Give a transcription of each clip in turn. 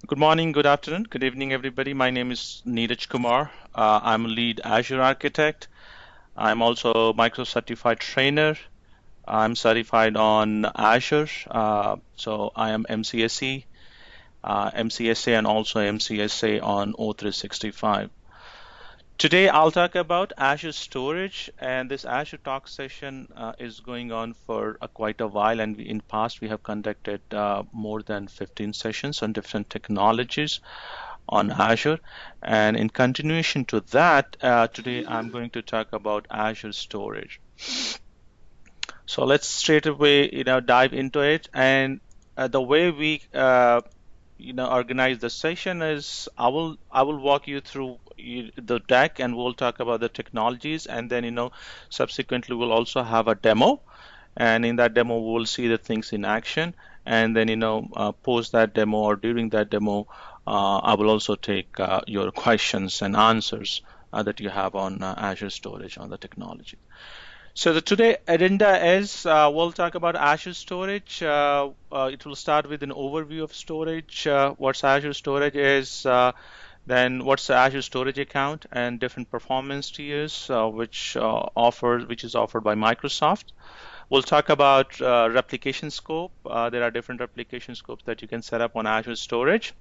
Good morning, good afternoon, good evening, everybody. My name is Neeraj Kumar. I'm a lead Azure architect. I'm also a Microsoft certified trainer. I'm certified on Azure. So I am MCSE, MCSA, and also MCSA on O365. Today, I'll talk about Azure storage, and this Azure Talk session is going on for quite a while. And in past, we have conducted more than 15 sessions on different technologies on Azure. And in continuation to that, today I'm going to talk about Azure storage. So let's straight away, dive into it. And the way we, organize the session is I will walk you through the deck, and we'll talk about the technologies, and then subsequently we'll also have a demo, and in that demo we'll see the things in action, and then post that demo or during that demo, I will also take your questions and answers that you have on Azure storage on the technology. So the today agenda is we'll talk about Azure storage. It will start with an overview of storage, what's Azure storage is, then what's the Azure storage account and different performance tiers which is offered by Microsoft. We'll talk about replication scope. There are different replication scopes that you can set up on Azure storage.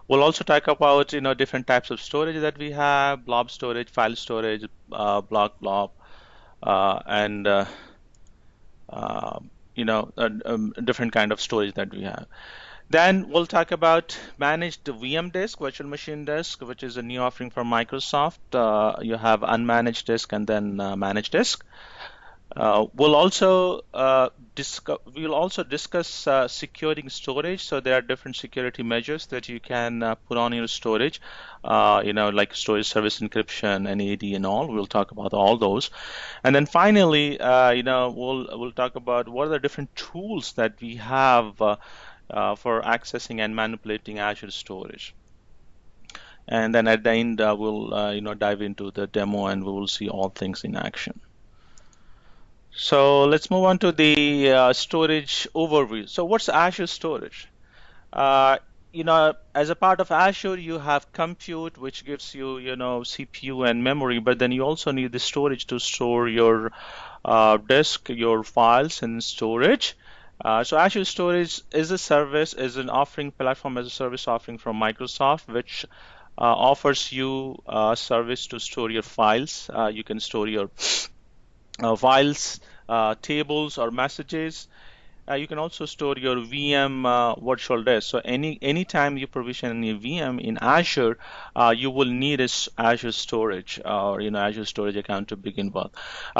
We'll also talk about different types of storage that we have: blob storage, file storage, blob, and different kind of storage that we have. Then we'll talk about managed VM disk, virtual machine disk, which is a new offering from Microsoft. You have unmanaged disk and then managed disk. We'll also discuss securing storage. So there are different security measures that you can put on your storage, like storage service encryption and AD and all. We'll talk about all those, and then finally, we'll talk about what are the different tools that we have for accessing and manipulating Azure storage. And then at the end, we'll dive into the demo, and we will see all things in action. So let's move on to the storage overview. So what's Azure storage? Uh, as a part of Azure, you have compute, which gives you, CPU and memory, but then you also need the storage to store your disk, your files in storage. So Azure Storage is a service, is an offering platform as a service offering from Microsoft, which offers you a service to store your files. You can store your files, tables, or messages. You can also store your VM virtual disk. So anytime you provision any VM in Azure, you will need a Azure storage or Azure storage account to begin with.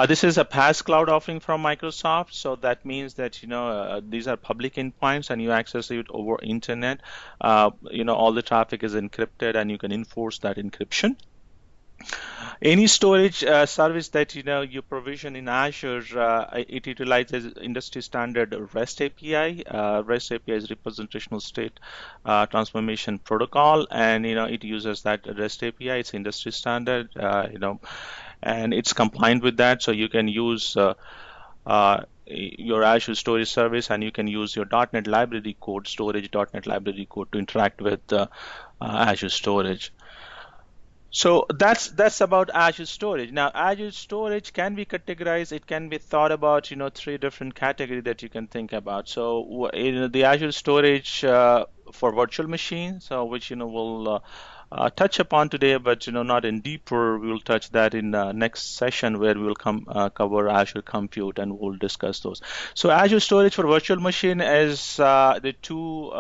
This is a PaaS cloud offering from Microsoft, so that means that these are public endpoints and you access it over internet. All the traffic is encrypted and you can enforce that encryption. Any storage service that you provision in Azure, it utilizes industry standard REST API. REST API is representational state transformation protocol, and it uses that REST API. It's industry standard, and it's compliant with that. So you can use your Azure storage service, and you can use your .NET library code, storage.NET library code, to interact with Azure storage. So that's about Azure storage. Now, Azure storage can be categorized. It can be thought about, three different categories that you can think about. So, the Azure storage for virtual machines, so which we'll touch upon today, but not in deeper. We'll touch that in next session where we'll cover Azure Compute and we'll discuss those. So, Azure storage for virtual machine is the two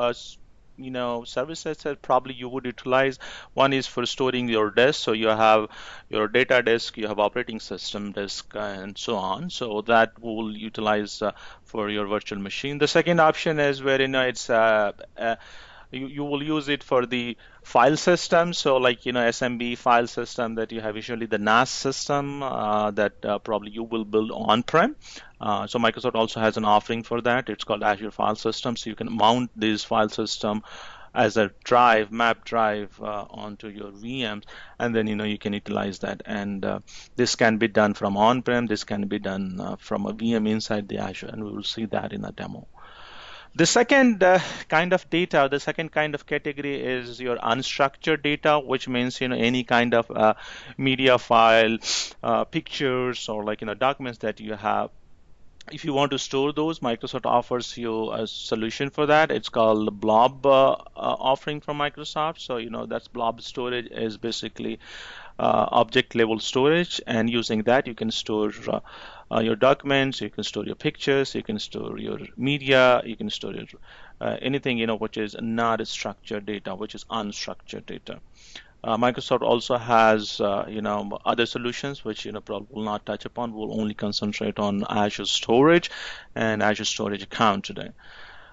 services that probably you would utilize. One is for storing your disk, so you have your data disk, you have operating system disk, and so on. So that will utilize for your virtual machine. The second option is where it's you will use it for the file system. So like SMB file system that you have, usually the NAS system that probably you will build on-prem. So Microsoft also has an offering for that. It's called Azure File System. So you can mount this file system as a drive, map drive onto your VMs, and then you can utilize that. And this can be done from on-prem. This can be done from a VM inside the Azure, and we will see that in a demo. The second kind of data, the second kind of category is your unstructured data, which means any kind of media file, pictures, or like documents that you have. If you want to store those, Microsoft offers you a solution for that. It's called Blob offering from Microsoft. So that's Blob storage is basically object level storage, and using that you can store your documents, you can store your pictures, you can store your media, you can store your anything which is not structured data, which is unstructured data. Microsoft also has other solutions which probably will not touch upon. We'll only concentrate on Azure Storage and Azure Storage Account today.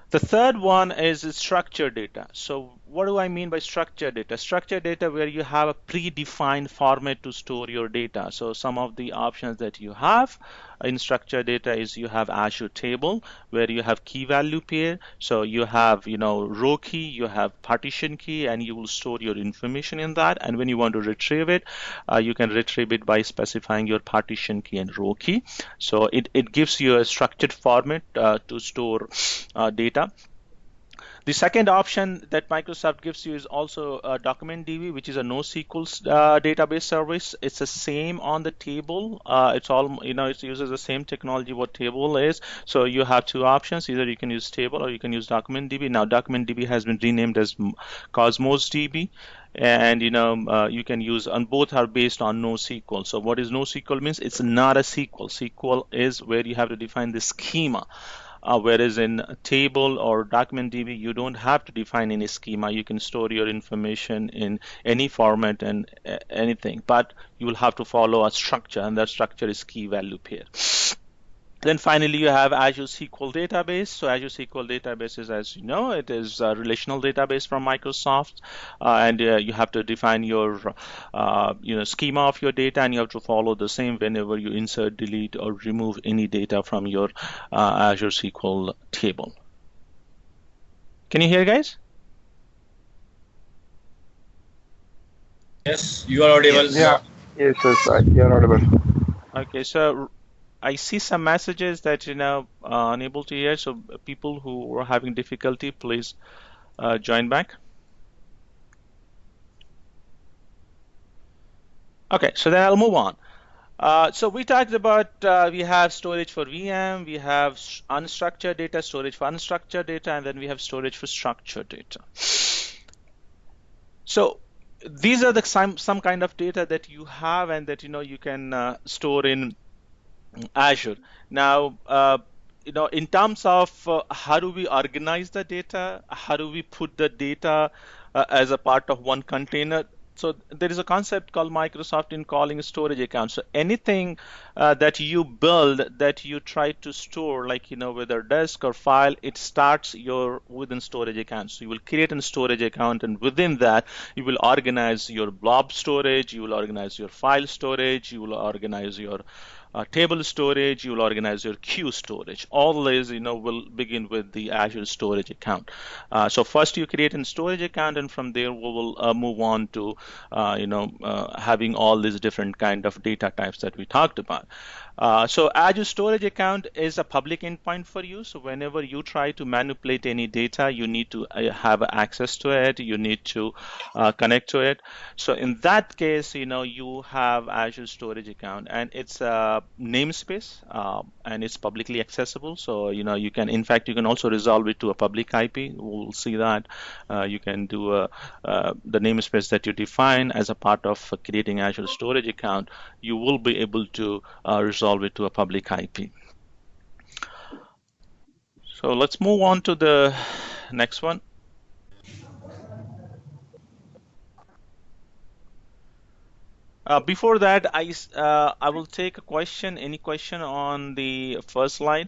The third one is structured data. So what do I mean by structured data? Structured data where you have a predefined format to store your data. So some of the options that you have in structured data is you have Azure Table where you have key value pair. So you have row key, you have partition key, and you will store your information in that. And when you want to retrieve it, you can retrieve it by specifying your partition key and row key. So it gives you a structured format to store data. The second option that Microsoft gives you is also DocumentDB, which is a NoSQL database service. It's the same on the table. It's all it uses the same technology what table is. So you have two options: either you can use table or you can use DocumentDB. Now DocumentDB has been renamed as CosmosDB, and you can use, and both are based on NoSQL. So what is NoSQL means? It's not a SQL. SQL is where you have to define the schema. Whereas in a table or DocumentDB, you don't have to define any schema. You can store your information in any format and anything, but you will have to follow a structure, and that structure is key value pair. Then finally, you have Azure SQL Database. So Azure SQL Database is, as you know, it is a relational database from Microsoft, and you have to define your schema of your data, and you have to follow the same whenever you insert, delete, or remove any data from your Azure SQL table. Can you hear, guys? Yes, you are audible. Yeah. Yes, you are audible. Okay, so I see some messages that unable to hear. So people who are having difficulty, please join back. Okay, so then I'll move on. So we talked about we have storage for VM, we have unstructured data, storage for unstructured data, and then we have storage for structured data. So these are the some kind of data that you have and that you can store in Azure. Now, in terms of how do we organize the data, how do we put the data as a part of one container? So there is a concept called Microsoft in calling storage account. So anything that you build that you try to store, like whether disk or file, it starts within storage account. So you will create a storage account, and within that you will organize your blob storage, you will organize your file storage, you will organize your table storage, you will organize your queue storage. All these, will begin with the Azure storage account. So first you create a storage account, and from there we will move on to, having all these different kind of data types that we talked about. So Azure storage account is a public endpoint for you. So whenever you try to manipulate any data, you need to have access to it. You need to connect to it. So in that case, you have Azure storage account, and it's a namespace, and it's publicly accessible. So you can, in fact, you can also resolve it to a public IP. We'll see that you can do the namespace that you define as a part of creating Azure storage account. You will be able to resolve it to a public IP. So let's move on to the next one. Before that, I will take a question. Any question on the first slide?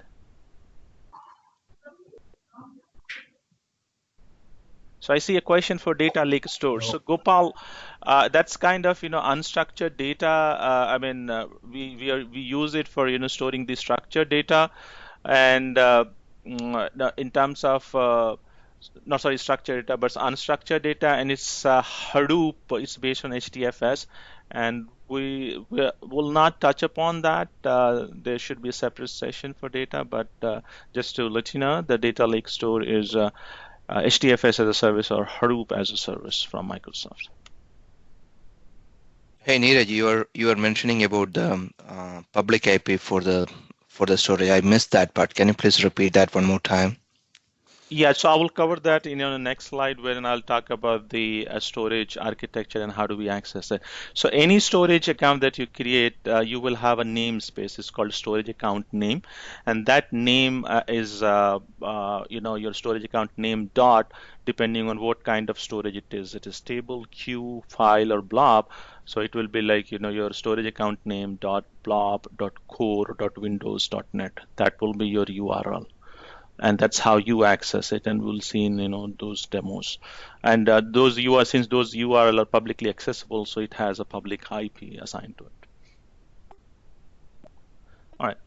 So I see a question for data lake store. So Gopal, that's kind of unstructured data. I mean, we use it for storing the structured data, and in terms of not sorry structured data, but unstructured data, and it's Hadoop. It's based on HDFS, and we will not touch upon that. There should be a separate session for data, but just to let you know, the data lake store is HDFS as a service or Hadoop as a service from Microsoft. Hey Neeraj, you are mentioning about the public IP for the storage. I missed that part. Can you please repeat that one more time? Yeah, so I will cover that in the next slide wherein I'll talk about the storage architecture and how do we access it. So any storage account that you create, you will have a namespace. It's called storage account name, and that name is your storage account name dot, depending on what kind of storage it is. It is table, queue, file, or blob. So it will be like your storage account name dot blob dot core dot windows dot net. That will be your URL, and that's how you access it, and we'll see in those demos. And those URL, since those URL are publicly accessible, so it has a public IP assigned to it. All right,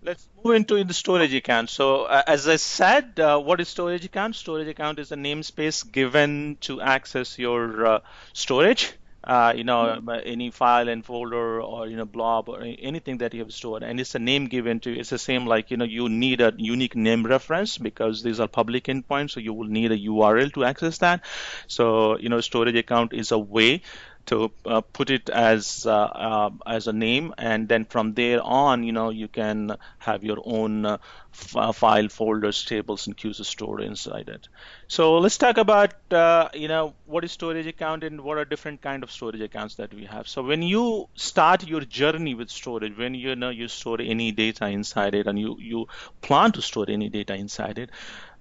let's move into the storage account. So as I said, what is storage account? Storage account is a namespace given to access your storage. Any file and folder or blob or anything that you have stored, and it's a name given to. It's the same like you need a unique name reference because these are public endpoints, so you will need a URL to access that. So storage account is a way to put it as a name, and then from there on, you can have your own file folders, tables, and queues stored inside it. So let's talk about what is storage account and what are different kind of storage accounts that we have. So when you start your journey with storage, when you store any data inside it, and you plan to store any data inside it,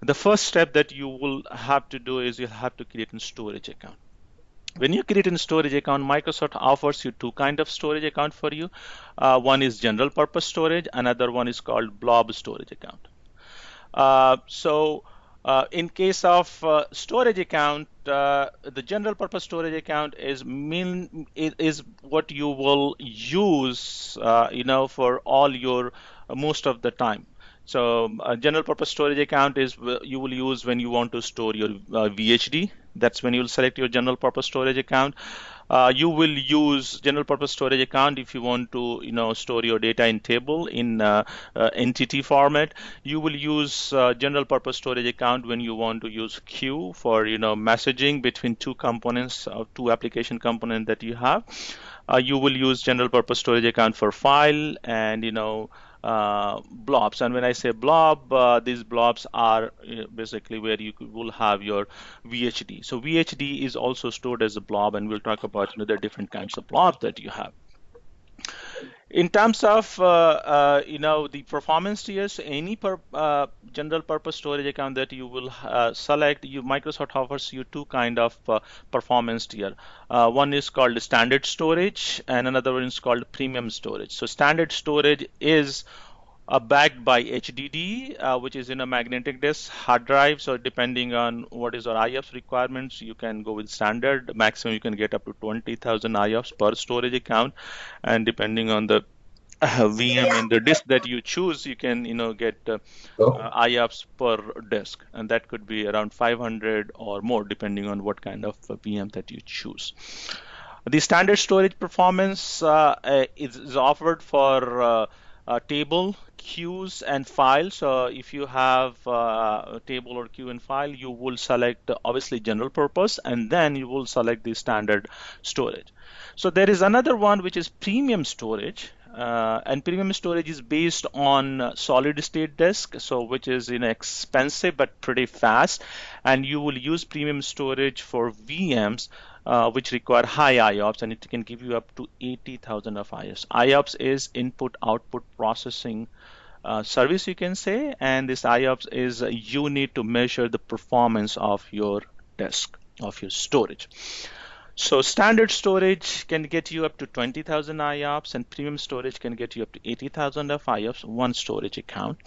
the first step that you will have to do is you'll have to create a storage account. When you create a storage account, Microsoft offers you two kind of storage account for you. One is general purpose storage, another one is called blob storage account. In case of storage account, the general purpose storage account is what you will use, for all your most of the time. So a general purpose storage account is you will use when you want to store your VHD. That's when you'll select your general purpose storage account. You will use general purpose storage account if you want to store your data in table in entity format. You will use general purpose storage account when you want to use queue for messaging between two components or two application components that you have. You will use general purpose storage account for file and blobs. And when I say blob, these blobs are basically where you will have your VHD. So VHD is also stored as a blob, and we'll talk about the different kinds of blobs that you have. In terms of the performance tiers, any general purpose storage account that you will select, Microsoft offers you two kind of performance tier. One is called standard storage, and another one is called premium storage. So standard storage is backed by HDD, which is in a magnetic disk hard drive. So depending on what is your IOPS requirements, you can go with standard. Maximum you can get up to 20,000 IOPS per storage account, and depending on the VM and the disk that you choose, you can get IOPS per disk, and that could be around 500 or more depending on what kind of VM that you choose. The standard storage performance is offered for table, queues, and files. So if you have a table or queue and file, you will select obviously general purpose, and then you will select the standard storage. So there is another one which is premium storage. And premium storage is based on solid state disk, so which is expensive but pretty fast, and you will use premium storage for VMs which require high IOPS, and it can give you up to 80,000 of IOPS. IOPS is input output processing service, you can say, and this IOPS is you need to measure the performance of your disk, of your storage. So standard storage can get you up to 20,000 IOPS, and premium storage can get you up to 80,000 of IOPS, one storage account.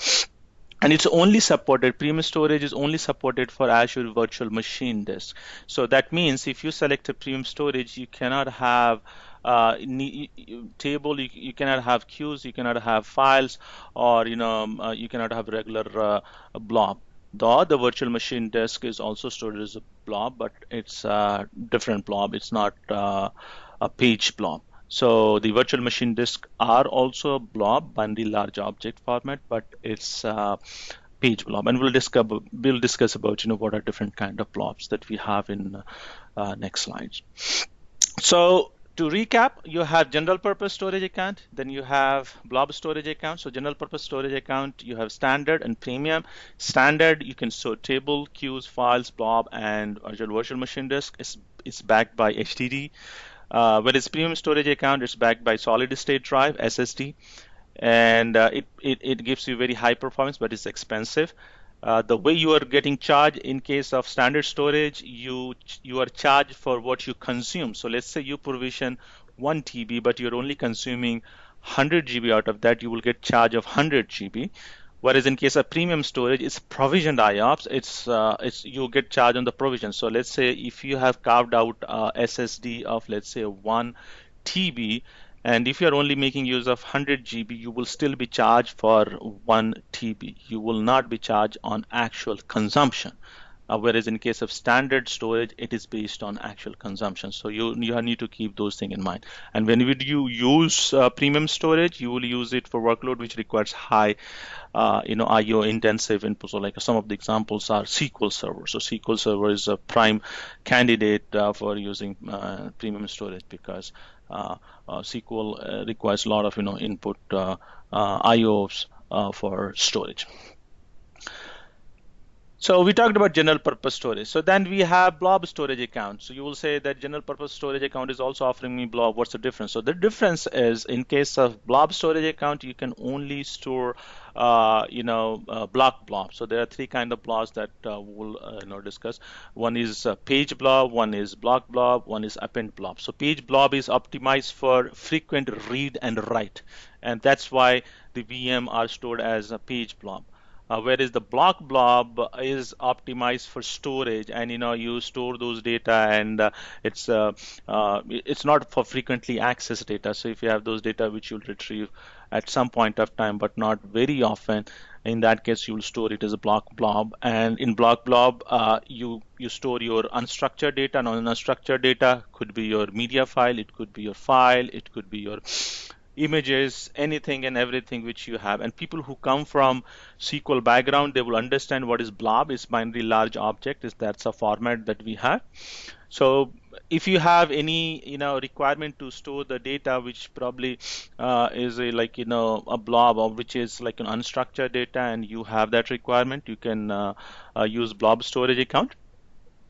And it's only supported, premium storage is only supported for Azure Virtual Machine Disk. So that means if you select a premium storage, you cannot have table, you cannot have queues, you cannot have files, or you cannot have regular blob. Though the virtual machine disk is also stored as a blob, but it's a different blob. It's not a page blob. So the virtual machine disk are also a blob, binary large object format, but it's page blob, and we'll discuss about what are different kind of blobs that we have in next slides. So to recap, you have general purpose storage account, then you have blob storage account. So general purpose storage account, you have standard and premium. Standard, you can store table, queues, files, blob, and Azure virtual machine disk. It's backed by HDD. Whereas premium storage account, it's backed by solid state drive, SSD, and it gives you very high performance, but it's expensive. The way you are getting charged in case of standard storage, you are charged for what you consume. So let's say you provision 1 TB, but you're only consuming 100 GB out of that, you will get charged of 100 GB. Whereas in case of premium storage, it's provisioned IOPS. It's you get charged on the provision. So let's say if you have carved out SSD of let's say 1 TB, and if you're only making use of 100 GB, you will still be charged for 1 TB. You will not be charged on actual consumption. Whereas in case of standard storage, it is based on actual consumption. So you need to keep those things in mind. And when you use premium storage, you will use it for workload which requires high IO intensive input. So like some of the examples are SQL Server. So SQL Server is a prime candidate for using premium storage because SQL requires a lot of input IOs for storage. So we talked about general purpose storage. So then we have blob storage account. So you will say that general purpose storage account is also offering me blob. What's the difference? So the difference is in case of blob storage account, you can only store block blob. So there are three kind of blobs that we'll discuss. One is page blob, one is block blob, one is append blob. So page blob is optimized for frequent read and write, and that's why the VM are stored as a page blob. Whereas the block blob is optimized for storage, and you store those data, and it's not for frequently accessed data. So if you have those data which you'll retrieve at some point of time, but not very often, in that case you'll store it as a block blob. And in block blob, you store your unstructured data. And unstructured data could be your media file, it could be your file, it could be your images, anything and everything which you have. And people who come from SQL background, they will understand what is blob. It's binary large object. That's a format that we have. So if you have any requirement to store the data which probably is a blob, or which is like an unstructured data, and you have that requirement, you can use blob storage account.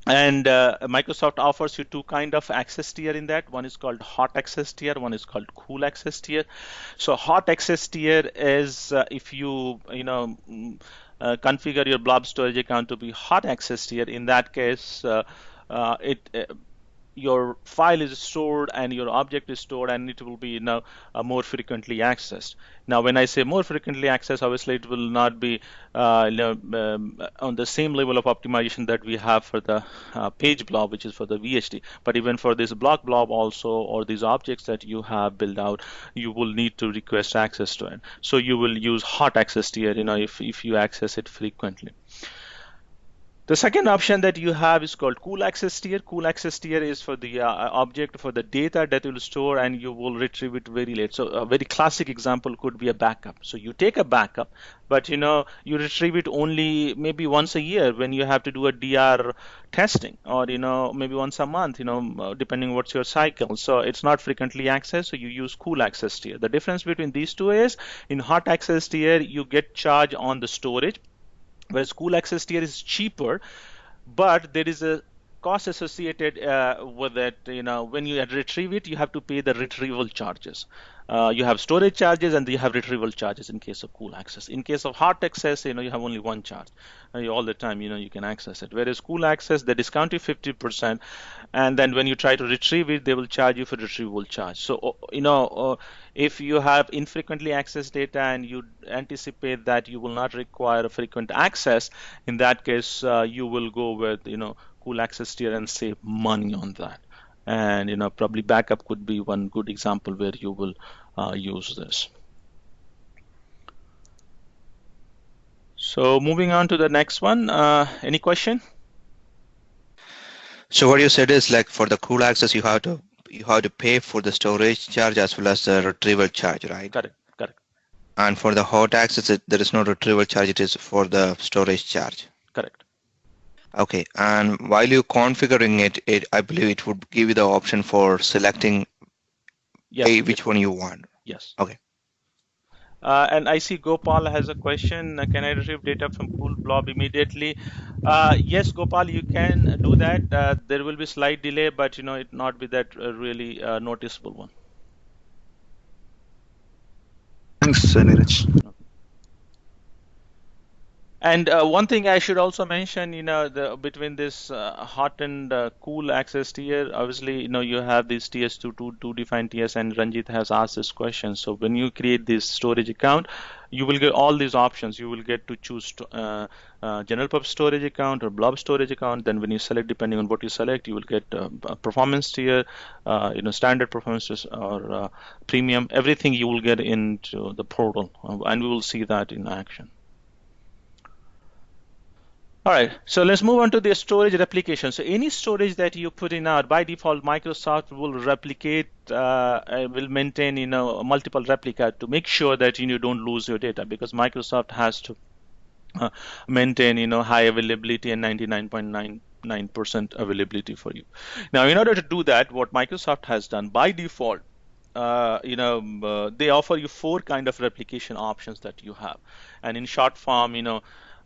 And Microsoft offers you two kind of access tier in that. One is called hot access tier, one is called cool access tier. So hot access tier is if you configure your blob storage account to be hot access tier. In that case, your file is stored and your object is stored, and it will be more frequently accessed. Now, when I say more frequently accessed, obviously it will not be on the same level of optimization that we have for the page blob, which is for the VHD. But even for this block blob also, or these objects that you have built out, you will need to request access to it. So you will use hot access tier, if you access it frequently. The second option that you have is called cool access tier. Cool access tier is for the object, for the data that will store, and you will retrieve it very late. So a very classic example could be a backup. So you take a backup, but you retrieve it only maybe once a year when you have to do a DR testing, or maybe once a month, depending what's your cycle. So it's not frequently accessed, so you use cool access tier. The difference between these two is in hot access tier you get charged on the storage, whereas cool access tier is cheaper, but there is a cost associated with it. When you retrieve it, you have to pay the retrieval charges. You have storage charges and you have retrieval charges in case of cool access. In case of hot access, you have only one charge. All the time, you can access it. Whereas cool access, they discount you 50%, and then when you try to retrieve it, they will charge you for retrieval charge. So, if you have infrequently accessed data and you anticipate that you will not require a frequent access, in that case, you will go with, cool access tier and save money on that. And probably backup could be one good example where you will use this. So moving on to the next one, any question? So what you said is like for the cool access, you have to you have to pay for the storage charge as well as the retrieval charge, right? Correct. Correct. And for the hot access, there is no retrieval charge. It is for the storage charge. Correct. Okay. And while you're configuring it, I believe it would give you the option for selecting which one you want. Yes. Okay. And I see Gopal has a question. Can I retrieve data from pool blob immediately? Yes, Gopal, you can do that. There will be slight delay, but it not be that really noticeable one. Thanks, Neeraj. And one thing I should also mention, between this hot and cool access tier, obviously, you have these tiers to define tiers, and Ranjit has asked this question. So when you create this storage account, you will get all these options. You will get to choose general purpose storage account or blob storage account. Then when you select, depending on what you select, you will get a performance tier, standard performance or premium. Everything you will get into the portal, and we will see that in action. All right, so let's move on to the storage replication. So any storage that you put in out, by default, Microsoft will replicate, will maintain, multiple replica to make sure that you don't lose your data, because Microsoft has to maintain, high availability and 99.99% availability for you. Now, in order to do that, what Microsoft has done by default, they offer you 4 kind of replication options that you have, and in short form,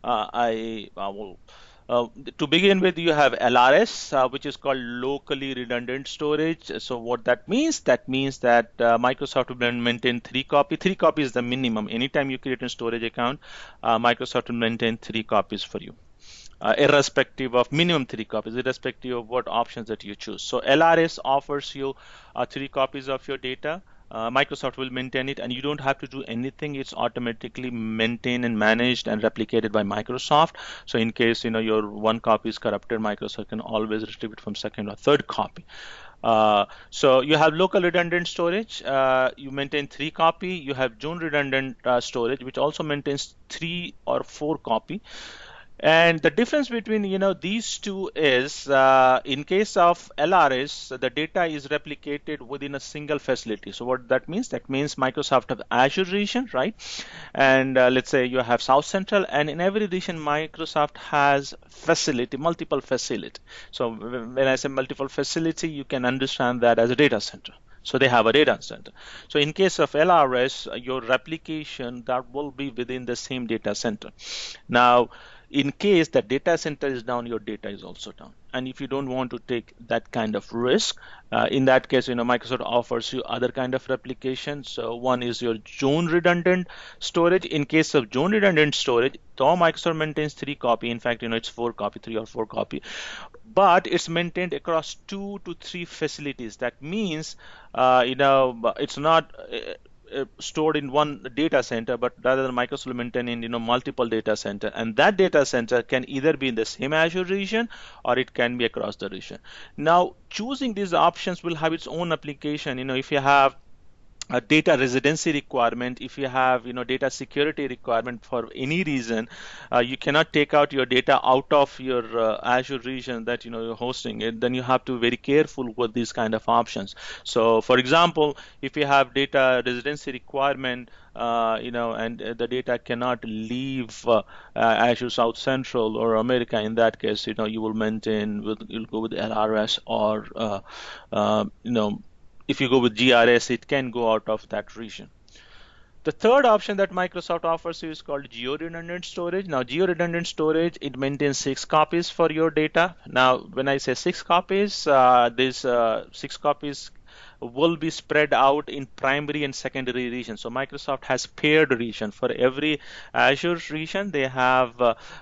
I will. To begin with, you have LRS, which is called locally redundant storage. So what that means? That means that Microsoft will maintain 3 copies. 3 copies is the minimum. Anytime you create a storage account, Microsoft will maintain 3 copies for you, irrespective of minimum 3 copies, irrespective of what options that you choose. So LRS offers you 3 copies of your data. Microsoft will maintain it, and you don't have to do anything. It's automatically maintained and managed and replicated by Microsoft. So in case your 1 copy is corrupted, Microsoft can always retrieve it from 2nd or 3rd copy. So you have local redundant storage. You maintain 3 copy. You have zone redundant storage, which also maintains 3 or 4 copy. And the difference between these two is, in case of LRS, the data is replicated within a single facility. So what that means? That means Microsoft have Azure region, right? And let's say you have South Central, and in every region Microsoft has multiple facility. So when I say multiple facility, you can understand that as a data center. So they have a data center. So in case of LRS, your replication that will be within the same data center. Now, in case the data center is down, your data is also down. And if you don't want to take that kind of risk, in that case, Microsoft offers you other kind of replication. So one is your zone redundant storage. In case of zone redundant storage, though Microsoft maintains 3 copy, in fact, it's 4 copy, 3 or 4 copy, but it's maintained across 2 to 3 facilities. That means, it's not stored in one data center, but rather than Microsoft maintaining multiple data center, and that data center can either be in the same Azure region or it can be across the region. Now, choosing these options will have its own application. If you have a data residency requirement, if you have data security requirement for any reason, you cannot take out your data out of your Azure region that you're hosting it, then you have to be very careful with these kind of options. So for example, if you have data residency requirement, and the data cannot leave Azure South Central or America, in that case, you will maintain you'll go with LRS, or if you go with GRS, it can go out of that region. The third option that Microsoft offers you is called geo-redundant storage. Now, geo-redundant storage, it maintains 6 copies for your data. Now, when I say 6 copies, these 6 copies will be spread out in primary and secondary regions. So Microsoft has paired region. For every Azure region, they have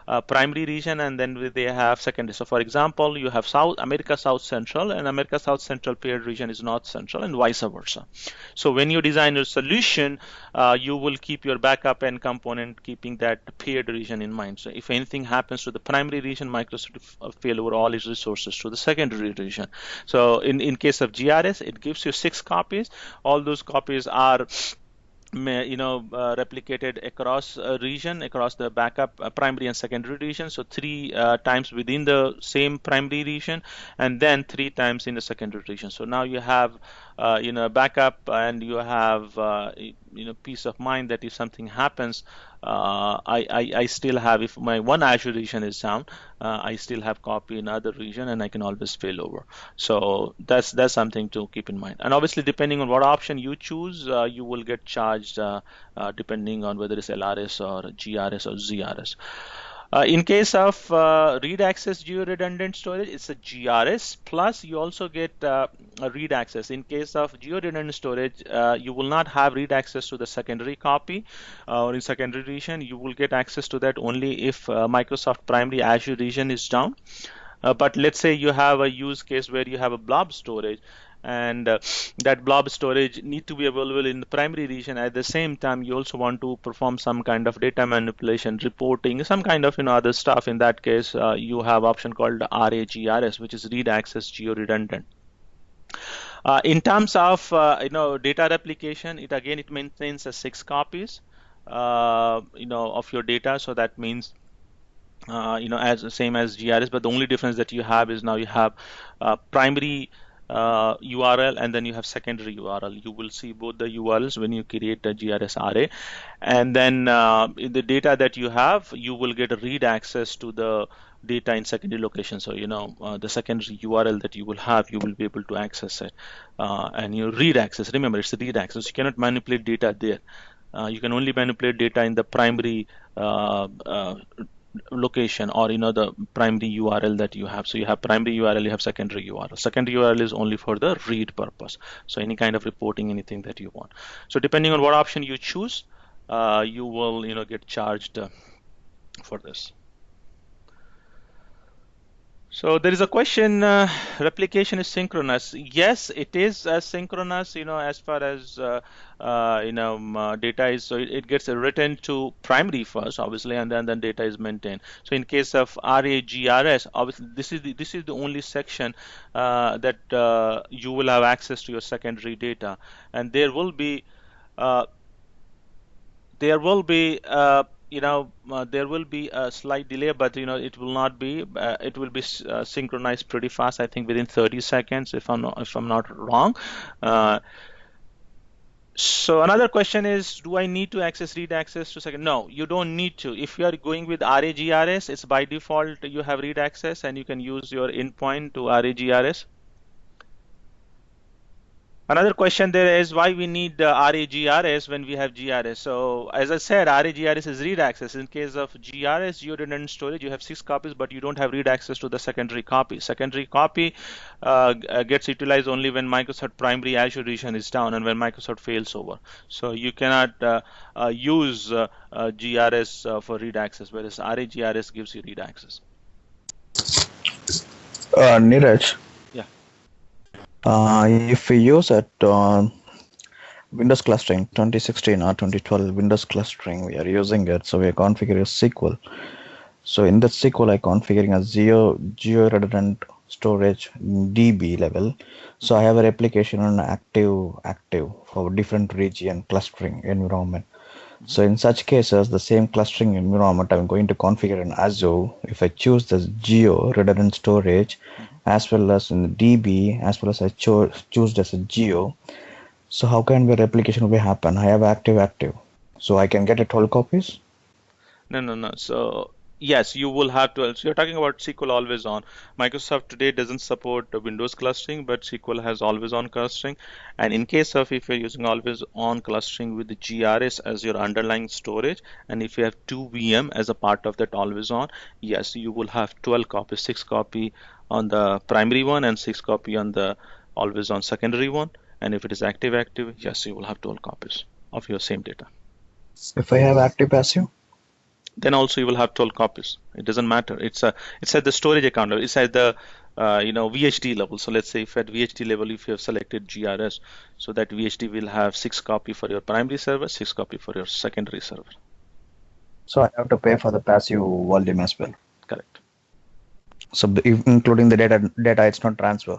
a primary region, and then they have secondary. So for example, you have America South Central, and America South Central paired region is North Central, and vice versa. So when you design your solution, you will keep your backup and component keeping that paired region in mind. So if anything happens to the primary region, Microsoft will fail over all its resources to the secondary region. So in case of GRS, it gives you 6 copies. All those copies are replicated across a region, across the backup primary and secondary region. So 3 times within the same primary region, and then 3 times in the secondary region. So now you have, backup, and you have, peace of mind that if something happens, I still have, if my one Azure region is down, I still have copy in other region, and I can always fail over. So that's something to keep in mind. And obviously, depending on what option you choose, you will get charged depending on whether it's LRS or GRS or ZRS. In case of read access geo-redundant storage, it's a GRS, plus you also get a read access. In case of geo-redundant storage, you will not have read access to the secondary copy or in secondary region. You will get access to that only if Microsoft primary Azure region is down. But let's say you have a use case where you have a blob storage, and that blob storage need to be available in the primary region. At the same time, you also want to perform some kind of data manipulation, reporting, some kind of other stuff. In that case, you have option called RAGRS, which is read access geo redundant. In terms of data replication, it maintains 6 copies of your data. So that means as the same as GRS, but the only difference that you have is now you have primary URL, and then you have secondary URL. You will see both the URLs when you create a GRS array, and then in the data that you have, you will get a read access to the data in secondary location. So the secondary URL that you will have, you will be able to access it, and you read access. Remember, it's a read access. You cannot manipulate data there. You can only manipulate data in the primary location, or the primary URL that you have. So you have primary URL, you have secondary URL. Secondary URL is only for the read purpose. So any kind of reporting, anything that you want. So depending on what option you choose, you will get charged for this. So there is a question, replication is synchronous. Yes, it is synchronous, as far as data is. So it gets written to primary first, obviously, and then data is maintained. So in case of RAGRS, obviously this is the only section that you will have access to your secondary data, and there will be there will be a slight delay, but it will not be. It will be synchronized pretty fast. I think within 30 seconds, if I'm not wrong. So another question is, do I need to read access to second? No, you don't need to. If you are going with RAGRS, it's by default you have read access, and you can use your endpoint to RAGRS. Another question there is, why we need RAGRS when we have GRS? So as I said, RAGRS is read access. In case of GRS, geo-redundant storage, you have 6 copies, but you don't have read access to the secondary copy. Secondary copy gets utilized only when Microsoft primary Azure region is down and when Microsoft fails over. So you cannot use GRS for read access, whereas RAGRS gives you read access. Neeraj. Yeah. If we use it Windows clustering 2016 or 2012 Windows clustering, we are using it. So we are configuring a SQL. So in that SQL, I configuring a geo-redundant storage DB level. So I have a replication on active for different region clustering environment. So in such cases, the same clustering environment I'm going to configure in Azure. If I choose the geo-redundant storage, as well as in the DB, as well as I choose as a geo. So how can the replication will happen? I have active. So I can get it 12 copies? No. So yes, you will have to. So you're talking about SQL always on. Microsoft today doesn't support Windows clustering, but SQL has always on clustering. And in case of if you're using always on clustering with the GRS as your underlying storage, and if you have 2 VM as a part of that always on, yes, you will have 12 copies, 6 copy on the primary one and 6 copy on the always on secondary one. And if it is active, yes, you will have 12 copies of your same data. If I have active passive? Then also you will have 12 copies. It doesn't matter. It's at the storage account level. It's at the VHD level. So let's say if at VHD level, if you have selected GRS, so that VHD will have 6 copy for your primary server, 6 copy for your secondary server. So I have to pay for the passive volume as well. Correct. So including the data, it's not transfer.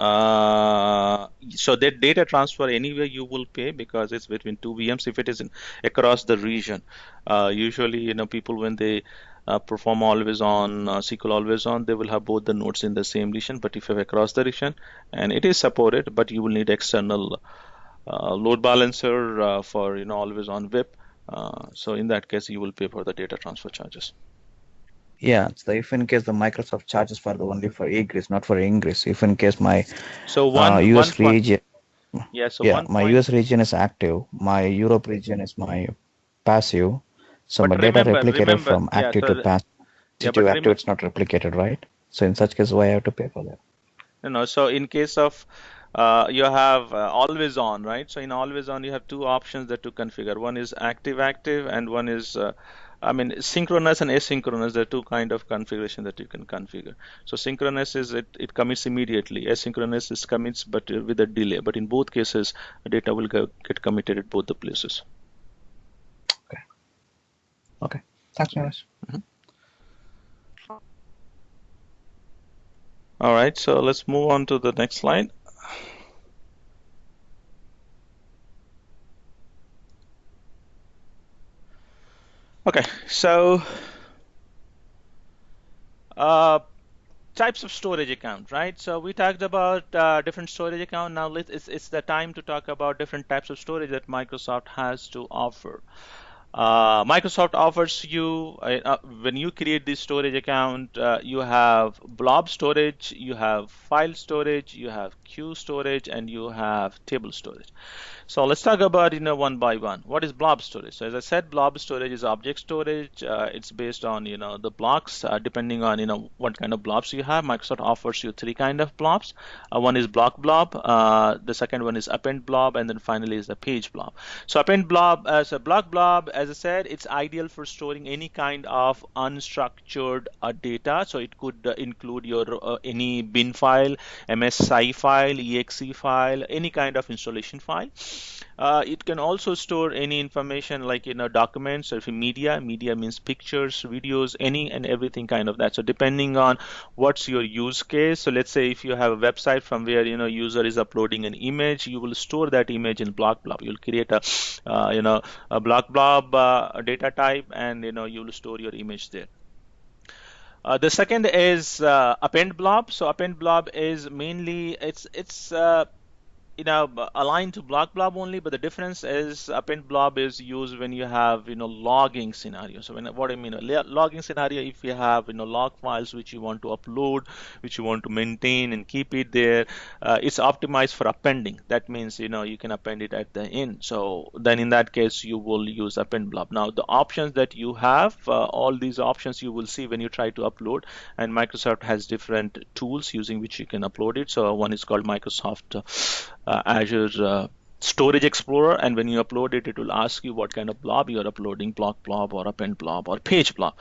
So that data transfer anywhere you will pay because it's between two VMs. If it is across the region, usually people when they perform always on SQL always on, they will have both the nodes in the same region. But if you have across the region, and it is supported, but you will need external load balancer for always on VIP. So in that case, you will pay for the data transfer charges. Yeah, so if in case the Microsoft charges for the only for egress, not for ingress. If in case my So one US point, region, yeah. So yeah, one my point, US region is active, my Europe region is my passive. So but my data replicated remember, from yeah. active to So passive yeah, to but active, it's not replicated, right? So in such case, why I have to pay for that? So in case of you have always on, right? So in always on, you have two options that to configure. One is active active, and one is I mean synchronous and asynchronous. There are two kind of configuration that you can configure. So synchronous is it commits immediately. Asynchronous is commits but with a delay. But in both cases, data will get committed at both the places. Okay. Okay. Thanks, Neeraj. All right, so let's move on to the next slide. Okay, so types of storage account, right? So we talked about different storage account. Now it's the time to talk about different types of storage that Microsoft has to offer. Microsoft offers you when you create this storage account, you have blob storage, you have file storage, you have queue storage, and you have table storage. So let's talk about one by one. What is blob storage? So as I said, blob storage is object storage. It's based on the blocks depending on what kind of blobs you have. Microsoft offers you three kind of blobs. One is block blob. The second one is append blob, and then finally is the page blob. So append blob as a block blob, as I said, it's ideal for storing any kind of unstructured data. So it could include your any bin file, MSI file, exe file, any kind of installation file. It can also store any information like documents or if media. Media means pictures, videos, any and everything kind of that. So depending on what's your use case. So let's say if you have a website from where user is uploading an image, you will store that image in block blob. You'll create a block blob data type, and you will store your image there. The second is append blob. So append blob is mainly it's aligned to block blob only, but the difference is append blob is used when you have logging scenario. So what I mean logging scenario, if you have log files which you want to upload, which you want to maintain and keep it there, it's optimized for appending. That means you can append it at the end. So then in that case you will use append blob. Now the options that you have, all these options you will see when you try to upload, and Microsoft has different tools using which you can upload it. So one is called Microsoft Azure Storage Explorer, and when you upload it, it will ask you what kind of blob you are uploading: block blob or append blob or page blob.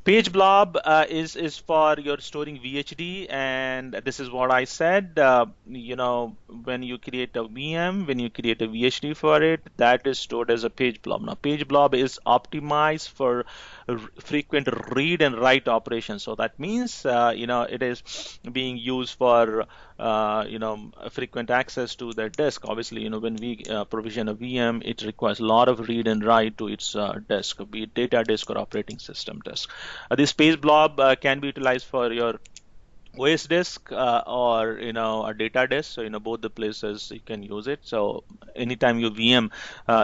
Page blob is for your storing VHD, and this is what I said. When you create a VM, when you create a VHD for it, that is stored as a page blob. Now, page blob is optimized for frequent read and write operations. So that means it is being used for frequent access to the disk. Obviously, when we provision a VM, it requires a lot of read and write to its disk, be it data disk or operating system disk. This page blob can be utilized for your OS disk or a data disk. So both the places you can use it. So anytime you VM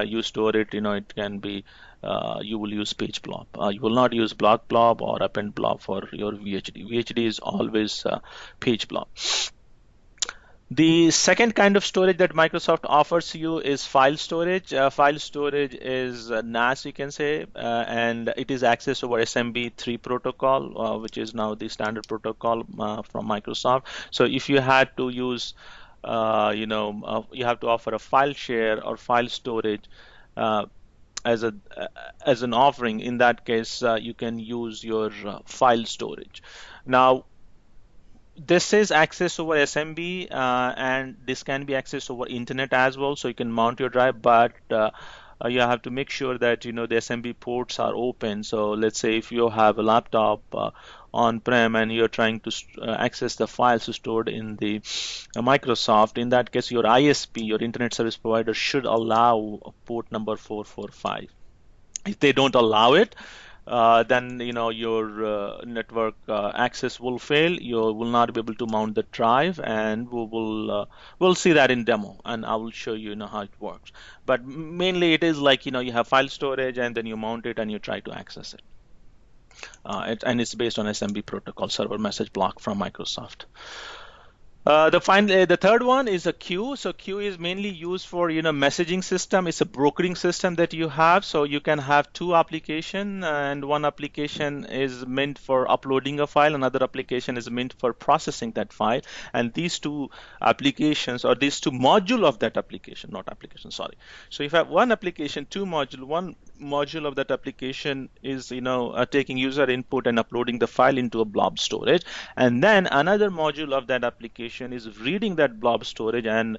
you store it, it can be you will use page blob. You will not use block blob or append blob for your VHD. VHD is always page blob. The second kind of storage that Microsoft offers you is file storage. File storage is NAS, you can say, and it is accessed over SMB3 protocol, which is now the standard protocol from Microsoft. So if you had to use, you have to offer a file share or file storage as an offering. In that case, you can use your file storage. Now, this is accessed over SMB, and this can be accessed over internet as well. So you can mount your drive, but you have to make sure that the SMB ports are open. So let's say if you have a laptop on-prem and you're trying to access the files stored in the Microsoft, in that case your ISP, your internet service provider, should allow port number 445. If they don't allow it, then your network access will fail. You will not be able to mount the drive, and we'll see that in demo, and I will show you, how it works. But mainly it is like you have file storage, and then you mount it and you try to access it. And it's based on SMB protocol, server message block from Microsoft. The third one is a queue. So queue is mainly used for messaging system. It's a brokering system that you have. So you can have two application, and one application is meant for uploading a file, another application is meant for processing that file. And these two applications, or these two module of that application, not application, sorry. So if I have one application, two module, one module of that application is taking user input and uploading the file into a blob storage, and then another module of that application is reading that blob storage and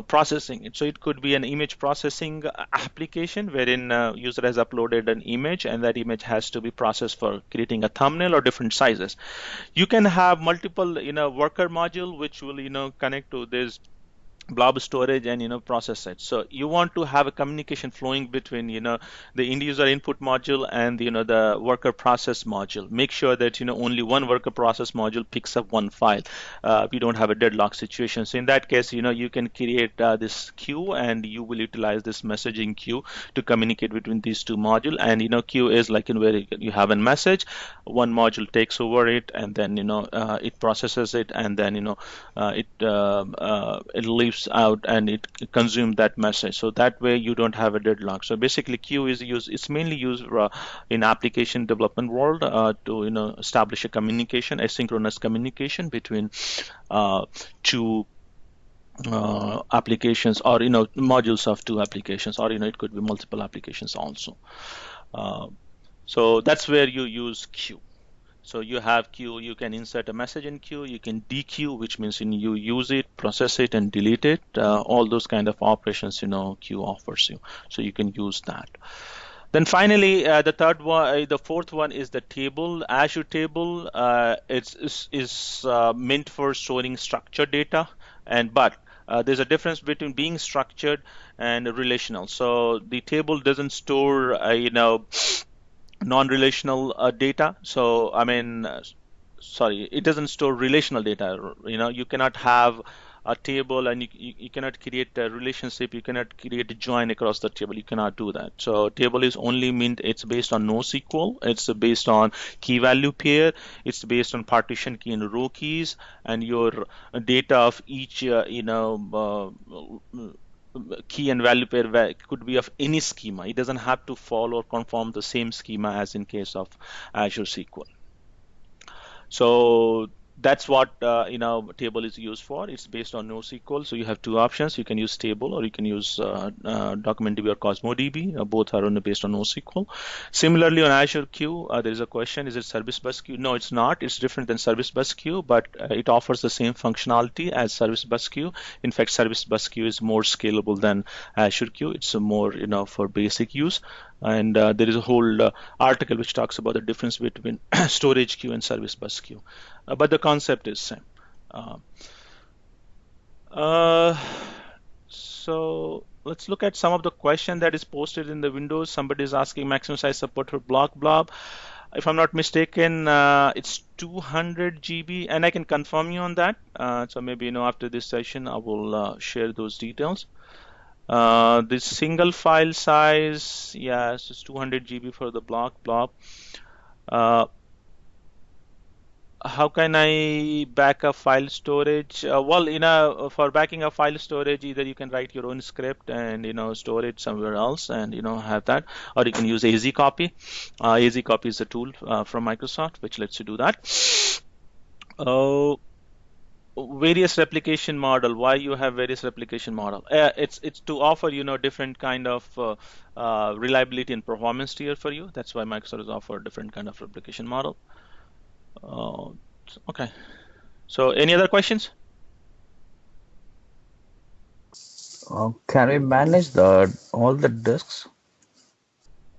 processing it. So it could be an image processing application wherein user has uploaded an image, and that image has to be processed for creating a thumbnail or different sizes. You can have multiple worker module which will connect to this blob storage and process it. So you want to have a communication flowing between the end user input module and the worker process module. Make sure that only one worker process module picks up one file. We don't have a deadlock situation. So in that case, you can create this queue, and you will utilize this messaging queue to communicate between these two modules. And queue is like where you have a message, one module takes over it, and then it processes it, and then it leaves out and it consumes that message. So that way you don't have a deadlock. So basically queue is used, it's mainly used in application development world to establish a communication, asynchronous communication between two applications, or modules of two applications, or it could be multiple applications also. So that's where you use queue. So you have queue, you can insert a message in queue, you can dequeue, which means you use it, process it, and delete it. All those kind of operations queue offers you. So you can use that. Then finally, the fourth one is the table. Azure table. It's meant for storing structured data, but there's a difference between being structured and relational. So the table doesn't store non-relational data. So it doesn't store relational data. You cannot have a table and you cannot create a relationship, you cannot create a join across the table, you cannot do that. So table is only meant, it's based on NoSQL, it's based on key value pair, it's based on partition key and row keys, and your data of each key and value pair could be of any schema. It doesn't have to follow or conform the same schema as in case of Azure SQL. So that's what table is used for. It's based on NoSQL. So you have two options. You can use table, or you can use DocumentDB or CosmoDB. Both are based on NoSQL. Similarly, on Azure Queue, there is a question: is it Service Bus Queue? No, it's not. It's different than Service Bus Queue, but it offers the same functionality as Service Bus Queue. In fact, Service Bus Queue is more scalable than Azure Queue. It's more for basic use. And there is a whole article which talks about the difference between storage queue and service bus queue, but the concept is same. So let's look at some of the question that is posted in the Windows. Somebody is asking maximum size support for blob. If I'm not mistaken, it's 200 GB, and I can confirm you on that. So maybe after this session I will share those details. The single file size, yes, it's 200 GB for the blob. How can I back up file storage? Well, for backing up file storage, either you can write your own script and store it somewhere else and have that, or you can use AZCopy. AZCopy is a tool from Microsoft which lets you do that. Various replication model. Why you have various replication model? It's to offer different kind of reliability and performance tier for you. That's why Microsoft has offered different kind of replication model. Okay. So any other questions? Can we manage all the disks?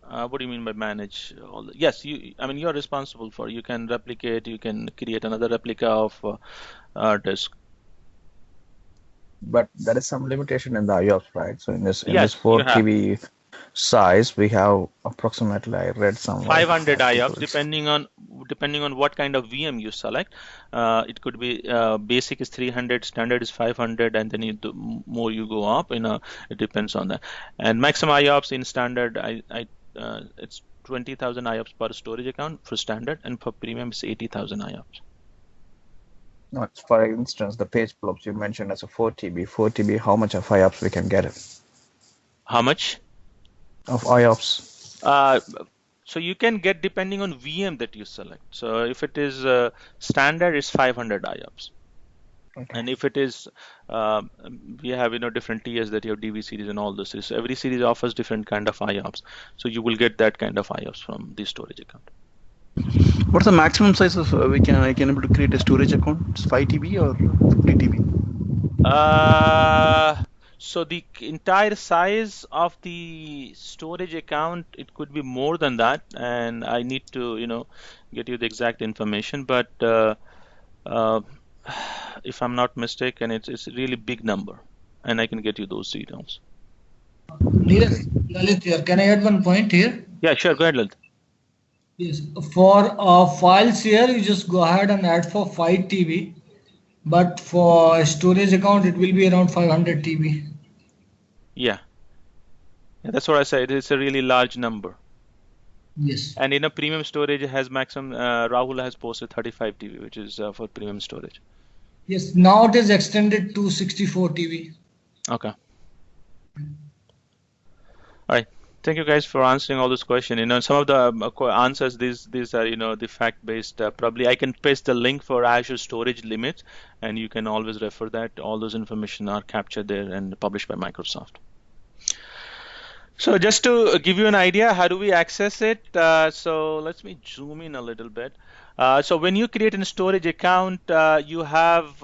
What do you mean by manage all yes, I mean, you're responsible for, you can replicate, you can create another replica of disk. But there is some limitation in the IOPS, right? So in this Yes, 4 you have TB size, we have approximately, I read somewhere, 500 I have to IOPS go to depending on what kind of VM you select. It could be basic is 300, standard is 500, and then the more you go up, it depends on that. And maximum IOPS in standard, it's 20,000 IOPS per storage account for standard, and for premium it's 80,000 IOPS. No, it's for instance, the page blobs you mentioned as a 4 TB. 4 TB, how much of IOPS we can get it? How much? Of IOPS. So you can get depending on VM that you select. So if it is standard, it's 500 IOPS. Okay. And if it is, we have different tiers that you have DV series and all those series. So every series offers different kind of IOPS. So you will get that kind of IOPS from the storage account. What's the maximum size of I can able to create a storage account? It's 5 TB or 50 TB? So the entire size of the storage account, it could be more than that, and I need to get you the exact information. But if I'm not mistaken, it's a really big number, and I can get you those details. Lalit here. Can I add one point here? Yeah, sure. Go ahead, Lalit. Yes. For files here, you just go ahead and add for 5 TB. But for storage account, it will be around 500 TB. Yeah, that's what I said. It's a really large number. Yes. And in a premium storage has maximum, Rahul has posted 35 TB, which is for premium storage. Yes, now it is extended to 64 TB. Okay. All right. Thank you guys for answering all those questions. Some of the answers, these are, the fact-based. Probably I can paste the link for Azure storage limits, and you can always refer that. All those information are captured there and published by Microsoft. So just to give you an idea, how do we access it? So let me zoom in a little bit. So when you create a storage account, you have,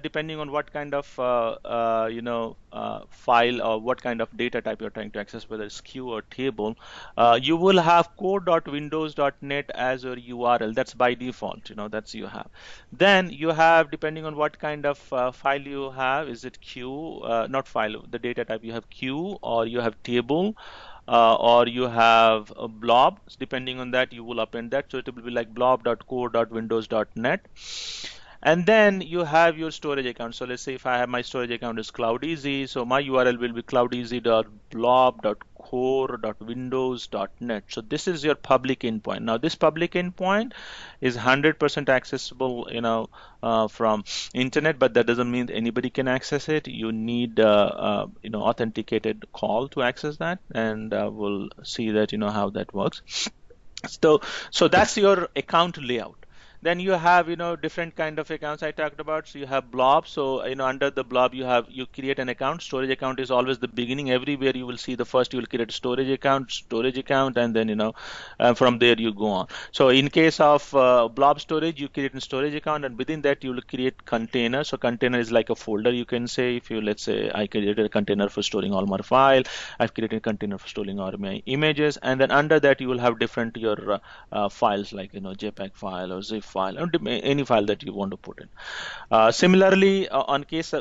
depending on what kind of, file or what kind of data type you're trying to access, whether it's queue or table, you will have core.windows.net as your URL. That's by default, that's you have. Then you have, depending on what kind of file you have, is it queue, not file, the data type, you have queue or you have table. Or you have a blob. Depending on that, you will append that. So it will be like blob.core.windows.net. And then you have your storage account. So let's say if I have my storage account is CloudEasy, so my URL will be cloudeasy.blob.core.windows.net. So this is your public endpoint. Now this public endpoint is 100% accessible, from internet, but that doesn't mean anybody can access it. You need, authenticated call to access that, and we'll see that, how that works. So that's your account layout. Then you have, different kind of accounts I talked about. So you have blob. So, under the blob, you create an account. Storage account is always the beginning. Everywhere you will see the first, you will create a storage account, and then, from there you go on. So in case of blob storage, you create a storage account, and within that you will create container. So container is like a folder, you can say. If you, let's say, I created a container for storing all my file. I've created a container for storing all my images, and then under that you will have different your files like, JPEG file or zip file, or any file that you want to put in. Similarly,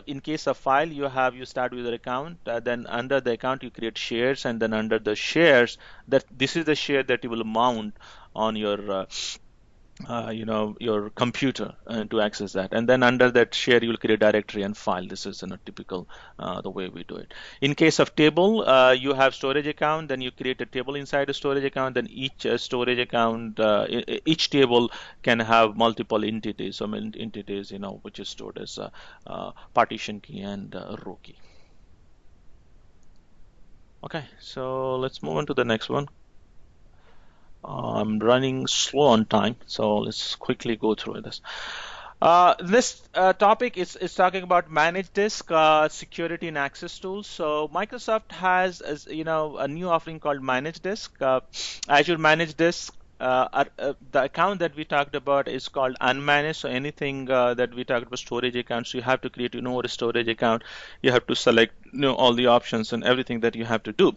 in case of file, you start with your account, then under the account you create shares, and then under the shares, this is the share that you will mount on your your computer to access that, and then under that share you will create a directory and file. This is typical the way we do it. In case of table, you have storage account, then you create a table inside a storage account, then each storage account, each table can have multiple entities. So entities, which is stored as partition key and row key. Okay, so let's move on to the next one. I'm running slow on time, so let's quickly go through this. This topic is talking about managed disk, security and access tools. So Microsoft has, a new offering called managed disk. Azure managed disk the account that we talked about is called unmanaged. So anything that we talked about storage accounts, you have to create your own storage account. You have to select all the options and everything that you have to do.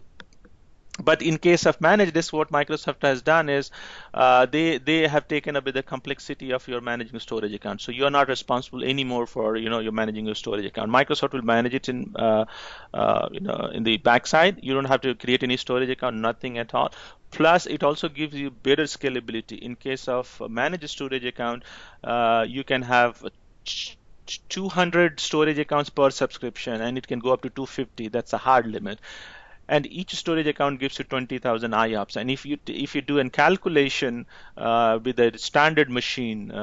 But in case of managed disk, what Microsoft has done is they have taken a bit the complexity of your managing storage account. So you're not responsible anymore for you're managing your storage account. Microsoft will manage it in in the backside. You don't have to create any storage account, nothing at all. Plus, it also gives you better scalability. In case of a managed storage account, you can have 200 storage accounts per subscription, and it can go up to 250. That's a hard limit. And each storage account gives you 20,000 IOPS. And if you do a calculation with a standard machine,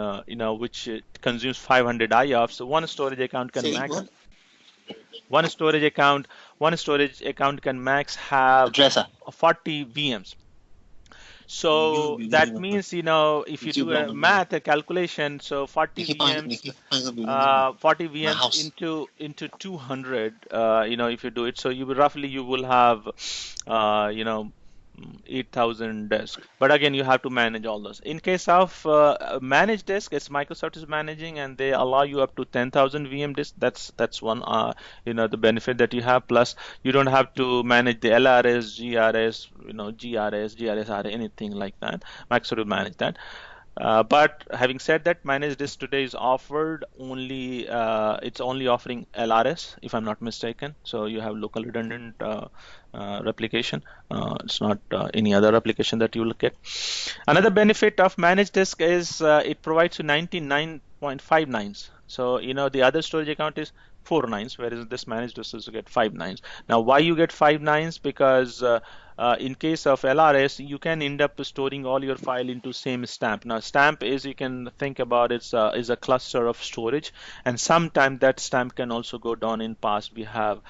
which consumes 500 IOPS, so one storage account can max. One storage account can max have 40 VMs. So that means, if you do a math, a calculation, so 40 VMs into 200, if you do it, so you will have, 8,000 disks. But again, you have to manage all those. In case of managed disk, it's Microsoft is managing, and they allow you up to 10,000 VM disks. That's one, the benefit that you have. Plus, you don't have to manage the LRS, GRS, GRSR, anything like that. Microsoft will manage that. But having said that, managed disk today is offered only, it's only offering LRS, if I'm not mistaken. So you have local redundant replication. It's not any other application that you will get. Another benefit of managed disk is it provides you 99.5 nines. So, the other storage account is 4 nines, whereas this managed disk is you get 5 nines. Now, why you get 5 nines? Because in case of LRS, you can end up storing all your file into same stamp. Now, stamp is, you can think about it, is a cluster of storage, and sometimes that stamp can also go down. In past, we have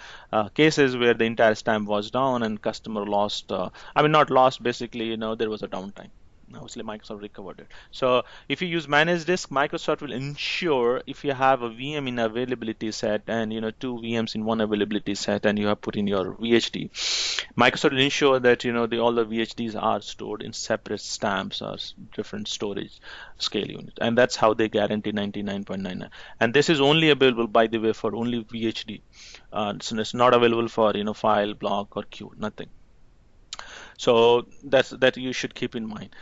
cases where the entire stamp was down and customer lost. Not lost. Basically, there was a downtime. Obviously, Microsoft recovered it. So if you use managed disk, Microsoft will ensure if you have a VM in availability set and 2 VMs in one availability set, and you have put in your VHD, Microsoft will ensure that all the VHDs are stored in separate stamps or different storage scale units, and that's how they guarantee 99.99. And this is only available, by the way, for only VHD. So it's not available for file, block, or queue, nothing. So that you should keep in mind.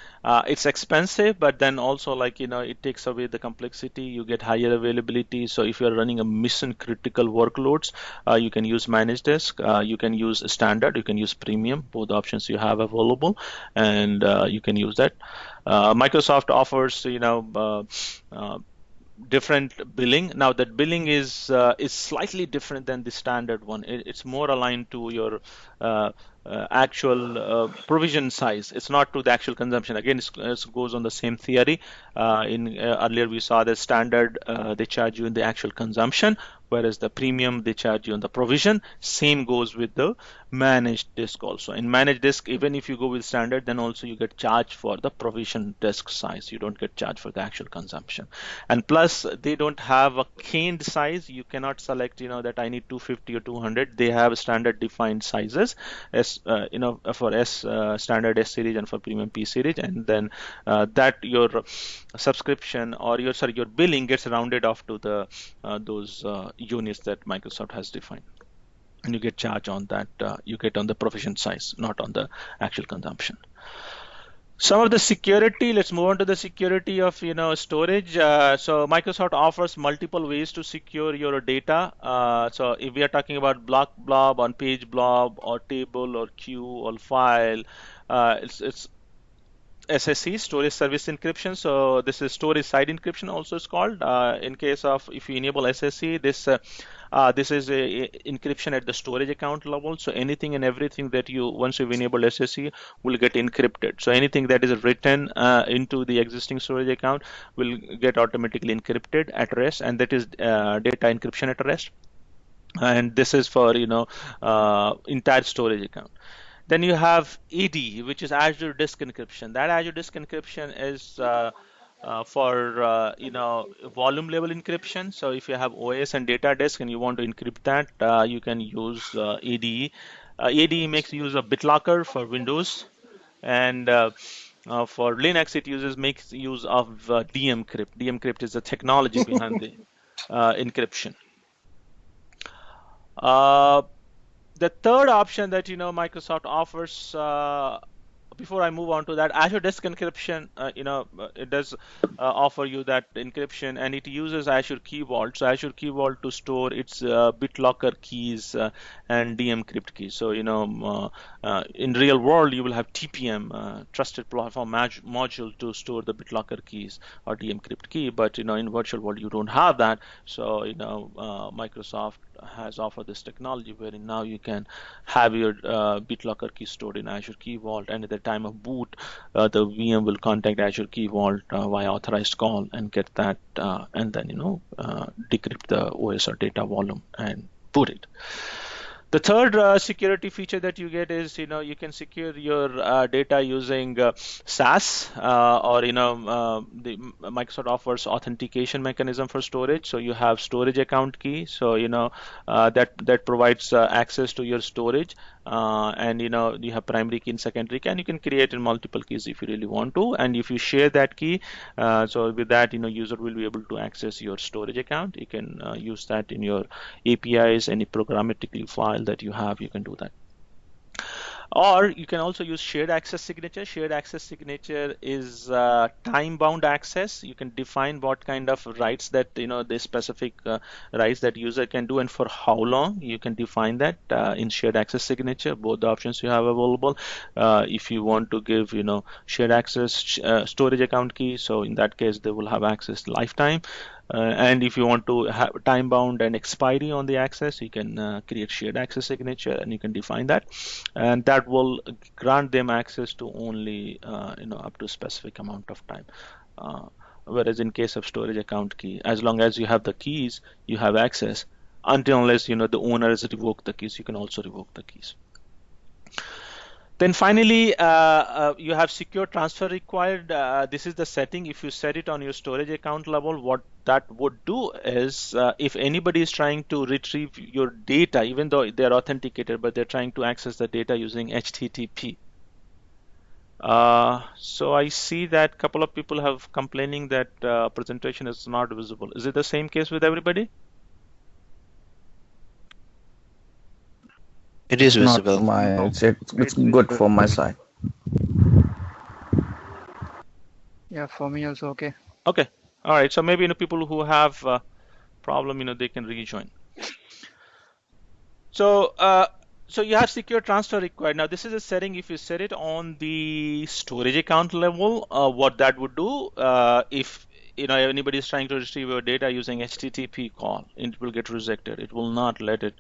It's expensive, but then also it takes away the complexity. You get higher availability. So if you're running a mission critical workloads, you can use managed disk. You can use standard. You can use premium. Both options you have available, and you can use that. Microsoft offers different billing. Now that billing is slightly different than the standard one. It's more aligned to your actual provision size. It's not to the actual consumption. Again, it goes on the same theory. Earlier we saw the standard, they charge you in the actual consumption, whereas the premium, they charge you on the provision. Same goes with the managed disk also. In managed disk, even if you go with standard, then also you get charged for the provision disk size. You don't get charged for the actual consumption. And plus, they don't have a caned size. You cannot select, that I need 250 or 200. They have standard defined sizes, for standard S series and for premium P series, and then that your subscription or your billing gets rounded off to the those units that Microsoft has defined, and you get charged on that. You get on the provision size, not on the actual consumption. Some of the security, let's move on to the security of storage. So Microsoft offers multiple ways to secure your data. So if we are talking about block blob, on page blob, or table, or queue, or file, it's SSE, storage service encryption. So this is storage side encryption, also is called. In case of if you enable SSE, this is a encryption at the storage account level. So anything and everything that once you've enabled SSE will get encrypted. So anything that is written into the existing storage account will get automatically encrypted at rest, and that is data encryption at rest. And this is for entire storage account. Then you have AD, which is Azure Disk Encryption. That Azure Disk Encryption is for volume level encryption. So if you have OS and data disk and you want to encrypt that, you can use ADE. ADE makes use of BitLocker for Windows, and For Linux, it makes use of dmcrypt. Dmcrypt is the technology behind the encryption. The third option that Microsoft offers, before I move on to that, Azure Disk Encryption, it does offer you that encryption, and it uses Azure Key Vault. So Azure Key Vault to store its BitLocker keys and DMCrypt keys. So in real world, you will have TPM, Trusted Platform Module, to store the BitLocker keys or DMCrypt key. But in virtual world, you don't have that. So Microsoft has offered this technology wherein now you can have your BitLocker key stored in Azure Key Vault, and at the time of boot, the VM will contact Azure Key Vault via authorized call and get that, and then decrypt the OS or data volume and boot it. The third security feature that you get is you can secure your data using SaaS, or the Microsoft offers authentication mechanism for storage. So you have storage account key. So that provides access to your storage, and you have primary key and secondary key, and you can create in multiple keys if you really want to. And if you share that key, so with that user will be able to access your storage account. You can use that in your APIs, any programmatically file that you have, you can do that. Or you can also use shared access signature. Shared access signature is time-bound access. You can define what kind of writes that the specific writes that user can do and for how long. You can define that in shared access signature. Both the options you have available. If you want to give shared access storage account key, so in that case they will have access lifetime. And if you want to have time bound and expiry on the access, you can create shared access signature, and you can define that, and that will grant them access to only up to a specific amount of time. Whereas in case of storage account key, as long as you have the keys, you have access, until unless the owner has revoked the keys, you can also revoke the keys. Then finally, you have secure transfer required. This is the setting. If you set it on your storage account level, what that would do is, if anybody is trying to retrieve your data, even though they're authenticated, but they're trying to access the data using HTTP. So I see that a couple of people have complaining that presentation is not visible. Is it the same case with everybody? It is visible. It's good for my side. Yeah, for me also okay. Okay. All right. So maybe people who have problem, they can rejoin. So so you have secure transfer required. Now this is a setting. If you set it on the storage account level, what that would do, if anybody is trying to retrieve your data using HTTP call, it will get rejected. It will not let it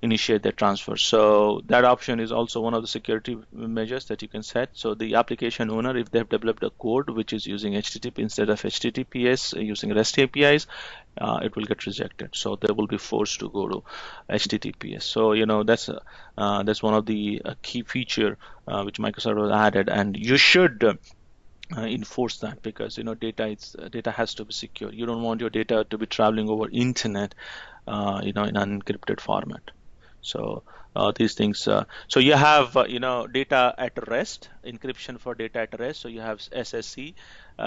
initiate that transfer. So that option is also one of the security measures that you can set. So the application owner, if they have developed a code which is using HTTP instead of HTTPS using REST APIs, it will get rejected. So they will be forced to go to HTTPS. So that's one of the key feature which Microsoft has added, and you should enforce that, because data has to be secure. You don't want your data to be traveling over internet in an unencrypted format. So these things, so you have data at rest, encryption for data at rest. So you have SSE,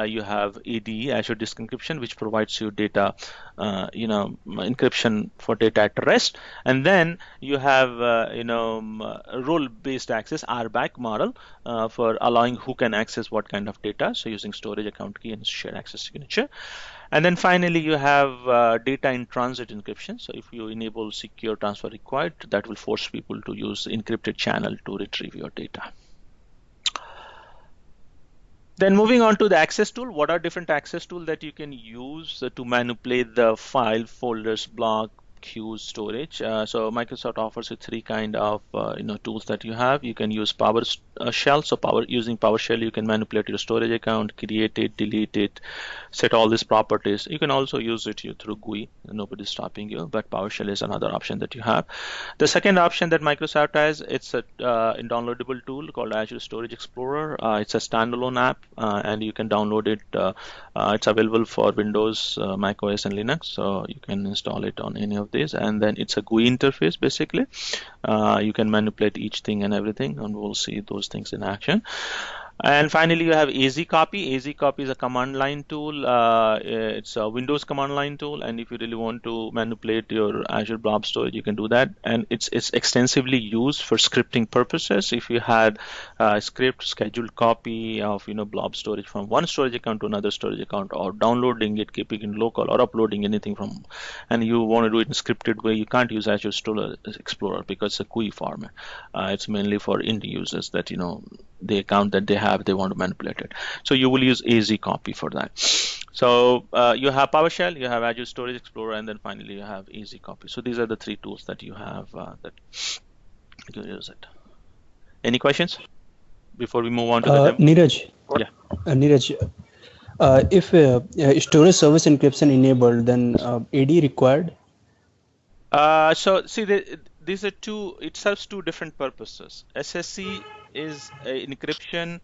you have ADE, Azure Disk Encryption, which provides you data encryption for data at rest. And then you have role-based access, RBAC model, for allowing who can access what kind of data, so using storage account key and shared access signature. And then finally you have data in transit encryption. So if you enable secure transfer required, that will force people to use encrypted channel to retrieve your data. Then moving on to the access tool, what are different access tools that you can use to manipulate the file, folders, block, queues, storage? So Microsoft offers you three kind of tools that you have. You can use PowerShell. So using PowerShell, you can manipulate your storage account, create it, delete it, set all these properties. You can also use it through GUI. Nobody's stopping you, but PowerShell is another option that you have. The second option that Microsoft has, it's a downloadable tool called Azure Storage Explorer. It's a standalone app, and you can download it. It's available for Windows, Mac OS, and Linux. So you can install it on any of these, and then it's a GUI interface basically. You can manipulate each thing and everything, and we'll see those things in action. And finally, you have AZCopy. AZCopy is a command line tool. It's a Windows command line tool, and if you really want to manipulate your Azure Blob Storage, you can do that. And it's extensively used for scripting purposes. If you had a script scheduled copy of Blob Storage from one storage account to another storage account, or downloading it, keeping it local, or uploading anything from, and you want to do it in a scripted way, you can't use Azure Storage Explorer because it's a GUI format. It's mainly for indie users that the account that they have, they want to manipulate it. So you will use AZCopy for that. So you have PowerShell, you have Azure Storage Explorer, and then finally you have AZCopy. So these are the three tools that you have that you can use it. Any questions before we move on to the demo? Neeraj. Yeah. Neeraj, if storage service encryption enabled, then AD required? So see, these are it serves two different purposes. SSE is encryption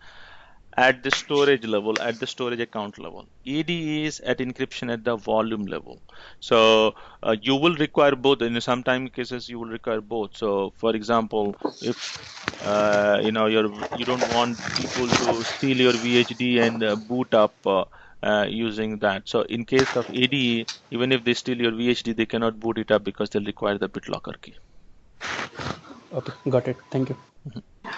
at the storage level, at the storage account level. AD is at encryption at the volume level. So you will require both. In some time cases, you will require both. So for example, if you don't want people to steal your VHD and boot up using that. So in case of AD, even if they steal your VHD, they cannot boot it up because they'll require the BitLocker key. Okay, got it. Thank you.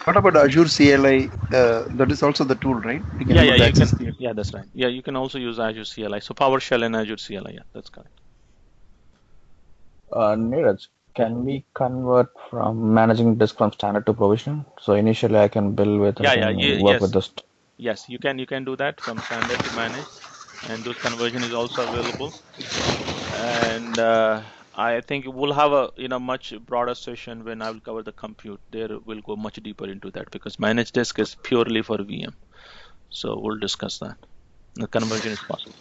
What about Azure CLI? That is also the tool, right? Yeah, that's right. Yeah, you can also use Azure CLI. So PowerShell and Azure CLI. Yeah, that's correct. Neeraj, can we convert from managing disk from standard to provisioning? So initially I can build with work with this. Yes, you can do that from standard to manage, and those conversion is also available. And I think we'll have a much broader session when I will cover the compute. There we'll go much deeper into that because managed disk is purely for VM. So we'll discuss that. The conversion is possible.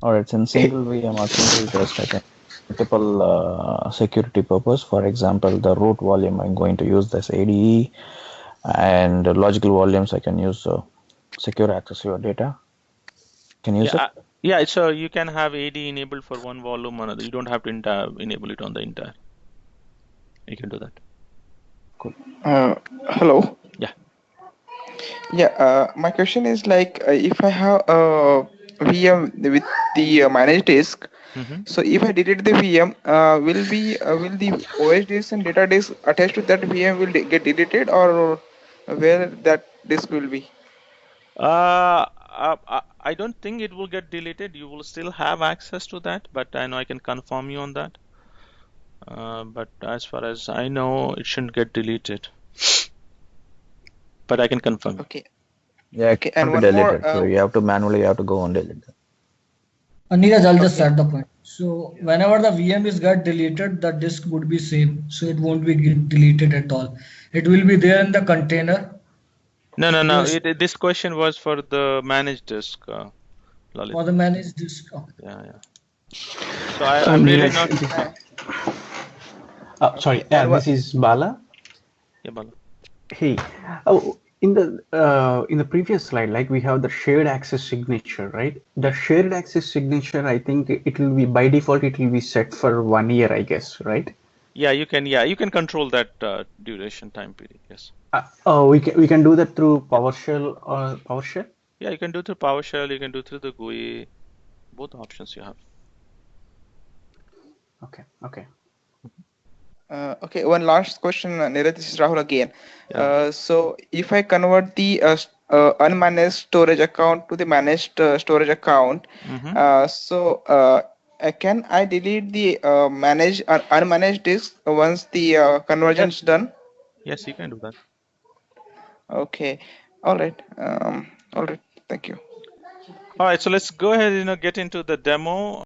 All right, in single VM or single disk, I can multiple security purpose. For example, the root volume I'm going to use this ADE, and the logical volumes I can use secure access to your data. Can you use it? Yeah, so you can have AD enabled for one volume or another. You don't have to enable it on the entire. You can do that. Cool. Hello. Yeah. Yeah. My question is like, if I have a VM with the managed disk, so if I delete the VM, will the OS disk and data disk attached to that VM will get deleted, or where that disk will be? I don't think it will get deleted. You will still have access to that, but I know I can confirm you on that. But as far as I know, it shouldn't get deleted. But I can confirm. Okay. Yeah, it can't be deleted. So you have to manually go and delete it. Neeraj, I'll just add the point. So whenever the VM is got deleted, the disk would be saved. So it won't be deleted at all. It will be there in the container. No. This question was for the managed disk, Lalit. For the managed disk. Okay. Yeah. So I'm really not. Sorry, this is Bala. Yeah, Bala. Hey, in the previous slide, like we have the shared access signature, right? The shared access signature, I think it will be by default. It will be set for 1 year, I guess, right? Yeah, you can control that duration time period. Yes. We can do that through PowerShell or PowerShell. Yeah, you can do through PowerShell. You can do through the GUI. Both options you have. Okay. Okay, one last question, Neeraj. This is Rahul again. Yeah. So if I convert the unmanaged storage account to the managed storage account, can I delete the unmanaged disk once the conversion is done? Yes, you can do that. Okay. All right. Thank you. All right. So let's go ahead and get into the demo.